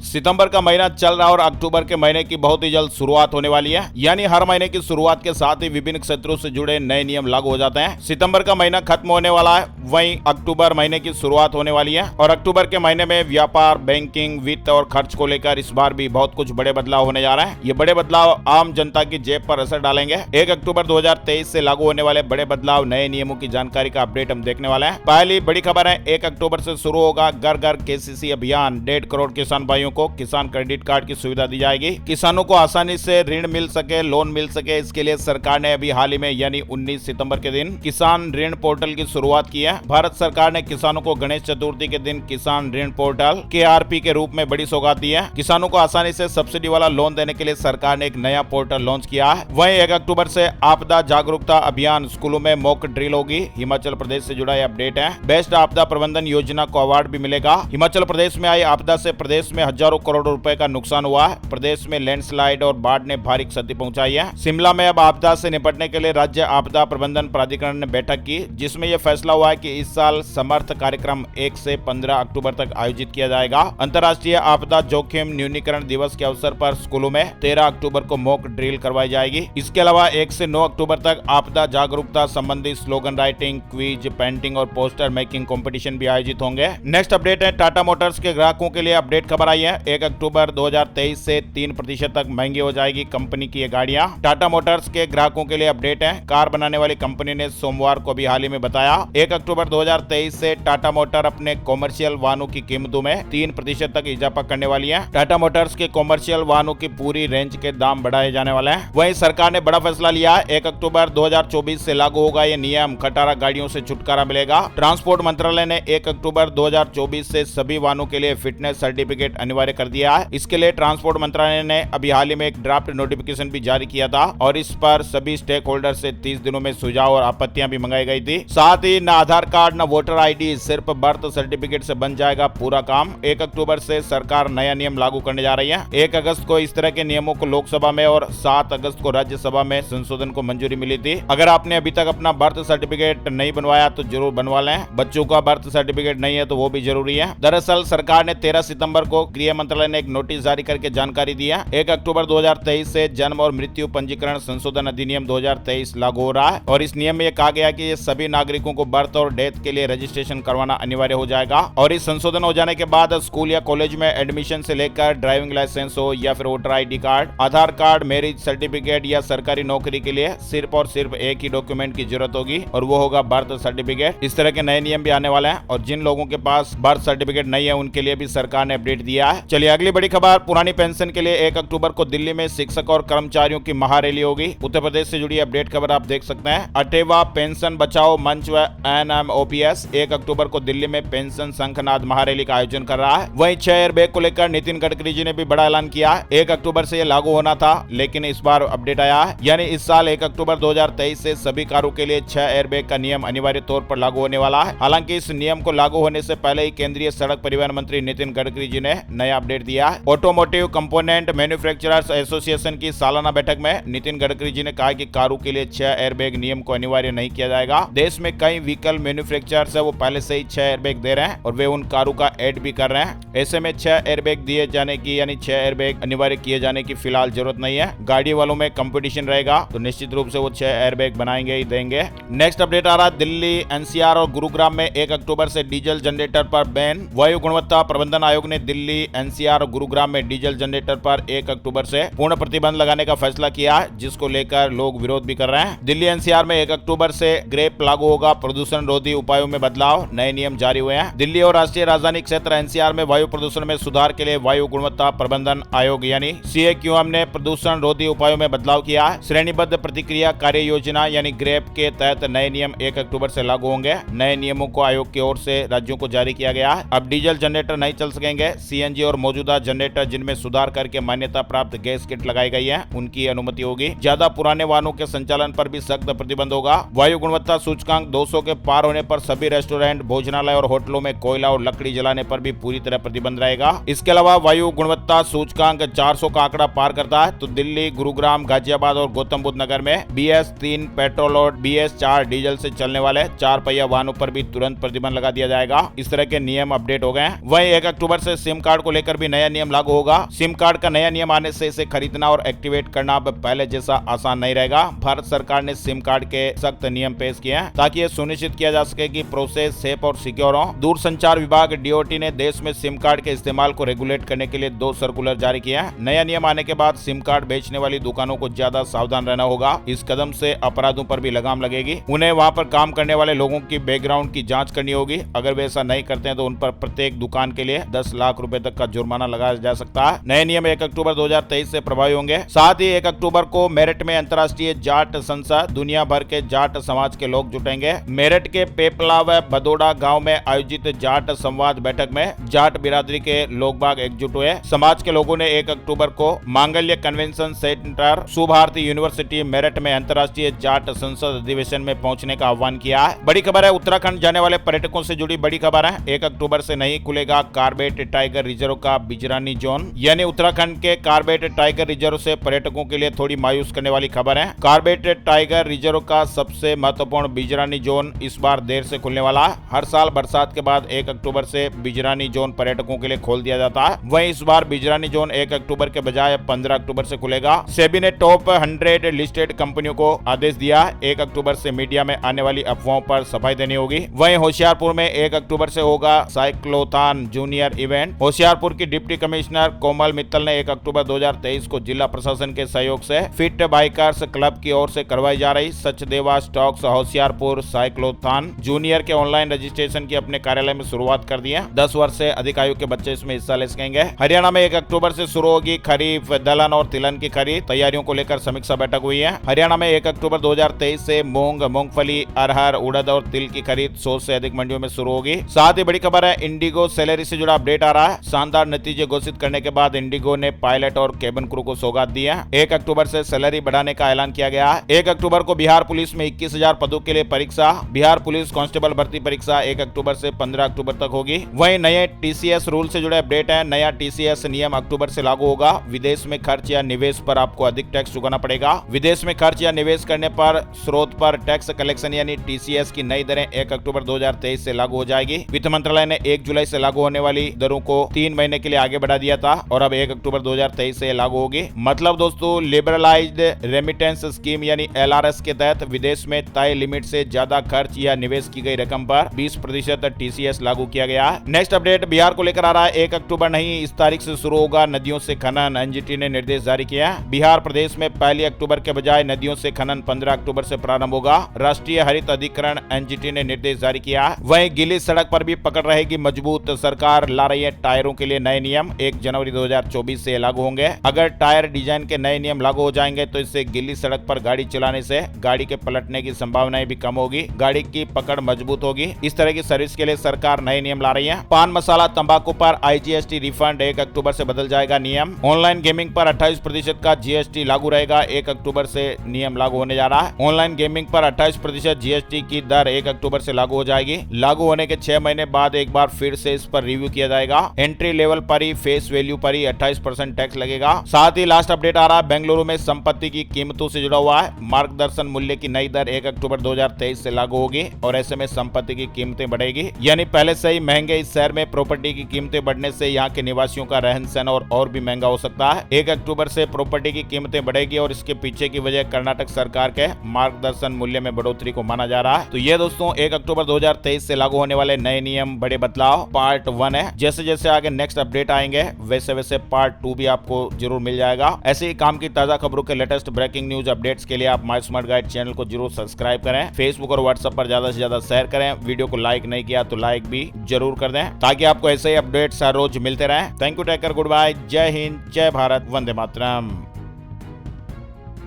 सितंबर का महीना चल रहा है और अक्टूबर के महीने की बहुत ही जल्द शुरुआत होने वाली है। यानी हर महीने की शुरुआत के साथ ही विभिन्न क्षेत्रों से जुड़े नए नियम लागू हो जाते हैं। सितंबर का महीना खत्म होने वाला है, वहीं अक्टूबर महीने की शुरुआत होने वाली है और अक्टूबर के महीने में व्यापार, बैंकिंग, वित्त और खर्च को लेकर इस बार भी बहुत कुछ बड़े बदलाव होने जा रहे हैं। ये बड़े बदलाव आम जनता की जेब पर असर डालेंगे। 1 अक्टूबर 2023 से लागू होने वाले बड़े बदलाव, नए नियमों की जानकारी का अपडेट हम देखने वाले हैं। पहली बड़ी खबर है, 1 अक्टूबर से शुरू होगा घर घर केसीसी अभियान। 1.5 करोड़ किसान भाइयों को किसान क्रेडिट कार्ड की सुविधा दी जाएगी। किसानों को आसानी से ऋण मिल सके, लोन मिल सके, इसके लिए सरकार ने अभी हाल ही में यानी 19 सितंबर के दिन किसान ऋण पोर्टल की शुरुआत की है। भारत सरकार ने किसानों को गणेश चतुर्थी के दिन किसान ऋण पोर्टल KRP के रूप में बड़ी सौगात दी है। किसानों को आसानी से सब्सिडी वाला लोन देने के लिए सरकार ने एक नया पोर्टल लॉन्च किया है। वहीं 1 अक्टूबर से आपदा जागरूकता अभियान, स्कूलों में मॉक ड्रिल होगी। हिमाचल प्रदेश से जुड़ा यह अपडेट है। बेस्ट आपदा प्रबंधन योजना को अवार्ड भी मिलेगा। हिमाचल प्रदेश में आई आपदा से प्रदेश में हजारों करोड़ रुपए का नुकसान हुआ है। प्रदेश में लैंडस्लाइड और बाढ़ ने भारी क्षति पहुंचाई है। शिमला में अब आपदा से निपटने के लिए राज्य आपदा प्रबंधन प्राधिकरण ने बैठक की, जिसमें यह फैसला हुआ है कि इस साल समर्थ कार्यक्रम 1 से 15 अक्टूबर तक आयोजित किया जाएगा। अंतर्राष्ट्रीय आपदा जोखिम न्यूनीकरण दिवस के अवसर पर स्कूलों में 13 अक्टूबर को मॉक ड्रिल करवाई जाएगी। इसके अलावा 1 से 9 अक्टूबर तक आपदा जागरूकता संबंधी स्लोगन राइटिंग, क्विज, पेंटिंग और पोस्टर मेकिंग कंपटीशन भी आयोजित होंगे। नेक्स्ट अपडेट है, टाटा मोटर्स के ग्राहकों के लिए अपडेट खबर आई है। 1 अक्टूबर 2023 से 3% तक महंगी हो जाएगी कंपनी की ये गाड़ियां। टाटा मोटर्स के ग्राहकों के लिए अपडेट है। कार बनाने वाली कंपनी ने सोमवार को भी हाल ही में बताया 1 अक्टूबर 2023 से टाटा मोटर अपने कॉमर्शियल वाहनों की कीमतों में 3% तक इजाफा करने वाली है। टाटा मोटर्स के कॉमर्शियल वाहनों की पूरी रेंज के दाम बढ़ाए जाने वाले हैं। वहीं सरकार ने बड़ा फैसला लिया है। 1 अक्टूबर 2024 से लागू होगा ये नियम। खटारा गाड़ियों से छुटकारा मिलेगा। ट्रांसपोर्ट मंत्रालय ने 1 अक्टूबर 2024 से सभी वाहनों के लिए फिटनेस सर्टिफिकेट अनिवार्य कर दिया है। इसके लिए ट्रांसपोर्ट मंत्रालय ने अभी हाल ही में एक ड्राफ्ट नोटिफिकेशन भी जारी किया था और इस पर सभी स्टेक होल्डर से 30 दिनों में सुझाव और आपत्तियां भी मंगाई गई थी। साथ ही न आधार कार्ड न वोटर ID, सिर्फ बर्थ सर्टिफिकेट से बन जाएगा पूरा काम। 1 अक्टूबर से सरकार नया नियम लागू करने जा रही है। 1 अगस्त को इस तरह के नियमों को लोकसभा में और 7 अगस्त को राज्यसभा में संशोधन को मंजूरी मिली थी। अगर आपने अभी तक अपना बर्थ सर्टिफिकेट नहीं बनवाया तो जरूर बनवा लें। बच्चों का बर्थ सर्टिफिकेट नहीं है तो वो भी जरूरी है। दरअसल सरकार ने 13 सितंबर को गृह मंत्रालय ने एक नोटिस जारी करके जानकारी दी है। 1 अक्टूबर 2023 से जन्म और मृत्यु पंजीकरण संशोधन अधिनियम 2023 लागू हो रहा है और इस नियम में यह कहा गया कि ये सभी नागरिकों को बर्थ और डेथ के लिए रजिस्ट्रेशन करवाना अनिवार्य हो जाएगा और इस संशोधन हो जाने के बाद स्कूल या कॉलेज में एडमिशन से लेकर ड्राइविंग लाइसेंस हो या फिर वोटर ID कार्ड, आधार कार्ड, मैरिज सर्टिफिकेट या सरकारी नौकरी के लिए सिर्फ और सिर्फ एक ही डॉक्यूमेंट की जरूरत होगी और वो होगा बर्थ सर्टिफिकेट। इस तरह के नए नियम भी आने वाले हैं और जिन लोगों के पास बर्थ सर्टिफिकेट नहीं है उनके लिए भी सरकार ने अपडेट दिया है। चलिए अगली बड़ी खबर, पुरानी पेंशन के लिए 1 अक्टूबर को दिल्ली में शिक्षक और कर्मचारियों की महारैली होगी। उत्तर प्रदेश से जुड़ी अपडेट खबर आप देख सकते हैं। 8वां पेंशन बचाओ मंच व NMOPS 1 अक्टूबर को दिल्ली में पेंशन शंखनाद महारैली का आयोजन कर रहा है। वहीं 6 एयरबैग को लेकर नितिन गडकरी जी ने भी बड़ा ऐलान किया। 1 अक्टूबर से यह लागू होना था लेकिन इस बार अपडेट आया है, यानी इस साल 1 अक्टूबर 2023 से सभी कारों के लिए 6 एयरबैग का नियम अनिवार्य तौर पर लागू होने वाला है। हालांकि इस नियम को लागू होने से पहले ही केंद्रीय सड़क परिवहन मंत्री नितिन गडकरी जी ने नया अपडेट दिया है। ऑटोमोटिव कंपोनेंट मैन्युफैक्चरर्स एसोसिएशन की सालाना बैठक में नितिन गडकरी जी ने कहा कि कारों के लिए 6 एयरबैग नियम को अनिवार्य नहीं किया जाएगा। देश में कई व्हीकल मैन्युफैक्चरर्स है वो पहले से ही 6 एयरबैग दे रहे हैं और वे उन कारों का ऐड भी कर रहे हैं। ऐसे में 6 एयरबैग दिए जाने की यानी 6 एयरबैग अनिवार्य किए जाने की फिलहाल जरूरत नहीं है। गाड़ी वालों में कंपटीशन रहेगा तो निश्चित रूप से वो 6 एयरबैग बनाएंगे ही देंगे। नेक्स्ट अपडेट आ रहा, दिल्ली, NCR और गुरुग्राम में 1 अक्टूबर से डीजल जनरेटर पर बैन। वायु गुणवत्ता प्रबंधन आयोग ने दिल्ली, NCR और गुरुग्राम में डीजल जनरेटर पर 1 अक्टूबर से पूर्ण प्रतिबंध लगाने का फैसला किया है, जिसको लेकर लोग विरोध भी कर रहे हैं। दिल्ली, NCR में 1 अक्टूबर से ग्रेप लागू होगा। प्रदूषण रोधी उपायों में बदलाव, नए नियम जारी हुए हैं। दिल्ली और राष्ट्रीय राजधानी क्षेत्र NCR में वायु प्रदूषण में सुधार के लिए वायु गुणवत्ता प्रबंधन आयोग यानी CAQM ने प्रदूषण रोधी उपायों में बदलाव किया है। श्रेणीबद्ध प्रतिक्रिया कार्य योजना यानी ग्रेप के तहत नए नियम 1 अक्टूबर से लागू होंगे। नए नियमों को आयोग की ओर से राज्यों को जारी किया गया है। अब डीजल जनरेटर नहीं चल सकेंगे। CNG और मौजूदा जनरेटर जिनमें सुधार करके मान्यता प्राप्त गैस किट लगाई गई है उनकी अनुमति होगी। ज्यादा पुराने वाहनों के संचालन पर भी सख्त प्रतिबंध होगा। वायु गुणवत्ता सूचकांक 200 के पार होने पर सभी रेस्टोरेंट, भोजनालय और होटलों में कोयला और लकड़ी जलाने पर भी पूरी तरह प्रतिबंध रहेगा। इसके अलावा वायु गुणवत्ता सूचकांक 400 का आंकड़ा पार करता है तो दिल्ली, गुरुग्राम, गाजियाबाद और गौतम बुद्ध नगर में BS3 पेट्रोल और BS4 डीजल से चलने वाले 4 पहिया वाहनों पर भी तुरंत प्रतिबंध लगा दिया जाएगा। इस तरह के नियम अपडेट हो गए हैं। वहीं 1 अक्टूबर से सिम कार्ड को को लेकर भी नया नियम लागू होगा। सिम कार्ड का नया नियम आने से इसे खरीदना और एक्टिवेट करना अब पहले जैसा आसान नहीं रहेगा। भारत सरकार ने सिम कार्ड के सख्त नियम पेश किए हैं ताकि यह सुनिश्चित किया जा सके कि प्रोसेस सेफ और सिक्योर हो। दूरसंचार विभाग DOT ने देश में सिम कार्ड के इस्तेमाल को रेगुलेट करने के लिए 2 सर्कुलर जारी किए हैं। नया नियम आने के बाद सिम कार्ड बेचने वाली दुकानों को ज्यादा सावधान रहना होगा। इस कदम से अपराधों पर भी लगाम लगेगी। उन्हें वहां पर काम करने वाले लोगों की बैकग्राउंड की जांच करनी होगी। अगर वे ऐसा नहीं करते हैं तो उन पर प्रत्येक दुकान के लिए 10 लाख रुपए तक का जुर्माना लगाया जा सकता है। नए नियम 1 अक्टूबर 2023 से प्रभावी होंगे। साथ ही 1 अक्टूबर को मेरठ में अंतर्राष्ट्रीय जाट संसद दुनिया भर के जाट समाज के लोग जुटेंगे। मेरठ के पेपला व भदोड़ा गांव में आयोजित जाट संवाद बैठक में जाट बिरादरी के लोग बाग एकजुट हुए। समाज के लोगों ने 1 अक्टूबर को Mangalya convention center Subharti university Meerut में अंतर्राष्ट्रीय जाट संसद अधिवेशन में पहुंचने का आह्वान किया है। बड़ी खबर है, उत्तराखंड जाने वाले पर्यटकों से जुड़ी बड़ी खबर है। 1 अक्टूबर से नहीं खुलेगा कार्बेट टाइगर रिजर्व का बिजरानी जोन। यानी उत्तराखंड के कार्बेट टाइगर रिजर्व से पर्यटकों के लिए थोड़ी मायूस करने वाली खबर है। कार्बेट टाइगर रिजर्व का सबसे महत्वपूर्ण बिजरानी जोन इस बार देर से खुलने वाला है। हर साल बरसात के बाद 1 अक्टूबर से बिजरानी जोन पर्यटकों के लिए खोल दिया जाता है। वहीं इस बार बिजरानी जोन 1 अक्टूबर के बजाय 15 अक्टूबर से खुलेगा। सेबी ने टॉप 100 लिस्टेड कंपनियों को आदेश दिया है 1 अक्टूबर से मीडिया में आने वाली अफवाहों पर सफाई देनी होगी। वहीं होशियारपुर में 1 अक्टूबर से होगा साइक्लोथॉन जूनियर इवेंट। होशियारपुर की डिप्टी कमिश्नर कोमल मित्तल ने 1 अक्टूबर 2023 को जिला प्रशासन के सहयोग से फिट बाइकर्स क्लब की ओर से करवाई जा रही Sachdeva stocks Hoshiarpur cyclothon junior के ऑनलाइन रजिस्ट्रेशन की अपने कार्यालय में शुरुआत कर दी है। 10 वर्ष से अधिक आयु के बच्चे इसमें हिस्सा ले सकेंगे। हरियाणा में 1 अक्टूबर से शुरू होगी खरीफ दलहन और तिलहन की खरीद। तैयारियों को लेकर समीक्षा बैठक हुई है। हरियाणा में 1 अक्टूबर 2023 से मूंग, मूंगफली, अरहर, उड़द और तिल की खरीद 100 से अधिक मंडियों में शुरू होगी। साथ ही बड़ी खबर है, इंडिगो सैलरी से जुड़ा अपडेट आ रहा है। शानदार नतीजे घोषित करने के बाद इंडिगो ने पायलट और केबिन क्रू को सौगात दी है। 1 अक्टूबर से सैलरी बढ़ाने का ऐलान किया गया है। 1 अक्टूबर को बिहार पुलिस में 21,000 पदों के लिए परीक्षा। बिहार पुलिस कांस्टेबल भर्ती परीक्षा 1 अक्टूबर से 15 अक्टूबर तक होगी। वहीं नए TCS रूल से जुड़े अपडेट है। नया TCS नियम अक्टूबर से लागू होगा। विदेश में खर्च या निवेश पर आपको अधिक टैक्स चुकाना पड़ेगा। विदेश में खर्च या निवेश करने पर स्रोत पर टैक्स कलेक्शन यानी TCS की नई दरें 1 अक्टूबर 2023 से लागू हो जाएगी। वित्त मंत्रालय ने 1 जुलाई से लागू होने वाली दरों को 3 महीने के लिए आगे बढ़ा दिया था और अब 1 अक्टूबर 2023 से लागू होगी। मतलब दोस्तों, लिबरलाइज्ड रेमिटेंस स्कीम यानी LRS के तहत विदेश में तय लिमिट से ज्यादा खर्च या निवेश की गई रकम पर 20% TCS लागू किया गया है। नेक्स्ट अपडेट बिहार को लेकर आ रहा है। 1 अक्टूबर नहीं, इस तारीख से शुरू होगा नदियों से खनन। NGT ने निर्देश जारी किया है। बिहार प्रदेश में 1 अक्टूबर के बजाय नदियों से खनन 15 अक्टूबर से प्रारंभ होगा। राष्ट्रीय हरित अधिकरण NGT ने निर्देश जारी किया है। वहीं गीली सड़क पर भी पकड़ रहेगी मजबूत। सरकार ला रही है टायरों के लिए नए नियम। 1 जनवरी 2024 से लागू होंगे। अगर टायर डिजाइन के नए नियम लागू हो जाएंगे तो इससे गीली सड़क पर गाड़ी चलाने से गाड़ी के पलटने की संभावनाएं भी कम होगी। गाड़ी की पकड़ मजबूत होगी। इस तरह की सर्विस के लिए सरकार नए नियम ला रही है। पान मसाला तंबाकू पर IGST रिफंड 1 अक्टूबर से बदल जाएगा नियम। ऑनलाइन गेमिंग पर 28% का GST लागू रहेगा। 1 अक्टूबर से नियम लागू होने जा रहा है। ऑनलाइन गेमिंग पर 28% GST की दर 1 अक्टूबर से लागू हो जाएगी। लागू होने के 6 महीने बाद एक बार फिर से इस पर रिव्यू किया जाएगा। एंट्री लेवल पर ही फेस वैल्यू पर ही 28% टैक्स लगेगा। साथ ही लास्ट अपडेट आ रहा है, बेंगलुरु में संपत्ति की कीमतों से जुड़ा हुआ है। मार्गदर्शन मूल्य की नई दर 1 अक्टूबर 2023 से लागू होगी और ऐसे में संपत्ति की कीमतें बढ़ेगी। यानी पहले से ही महंगे इस शहर में प्रॉपर्टी की कीमतें बढ़ने से यहाँ के निवासियों का रहन सहन और भी महंगा हो सकता है। 1 अक्टूबर से प्रॉपर्टी की कीमतें बढ़ेगी और इसके पीछे की वजह कर्नाटक सरकार के मार्गदर्शन मूल्य में बढ़ोतरी को माना जा रहा है। तो ये दोस्तों 1 अक्टूबर 2023 से लागू होने वाले नए नियम, बड़े बदलाव पार्ट 1 है। जैसे जैसे आगे नेक्स्ट अपडेट आएंगे वैसे वैसे पार्ट 2 भी आपको जरूर मिल जाएगा। ऐसे ही काम की ताजा खबरों के लेटेस्ट ब्रेकिंग न्यूज अपडेट्स के लिए आप माय स्मार्ट गाइड चैनल को जरूर सब्सक्राइब करें। फेसबुक और व्हाट्सएप पर ज्यादा से ज्यादा शेयर करें। वीडियो को लाइक नहीं किया तो लाइक भी जरूर कर दें ताकि आपको ऐसे ही अपडेट्स हर रोज मिलते रहें। Thank you, take care, good bye, जय हिंद, जय भारत, वंदे मातरम।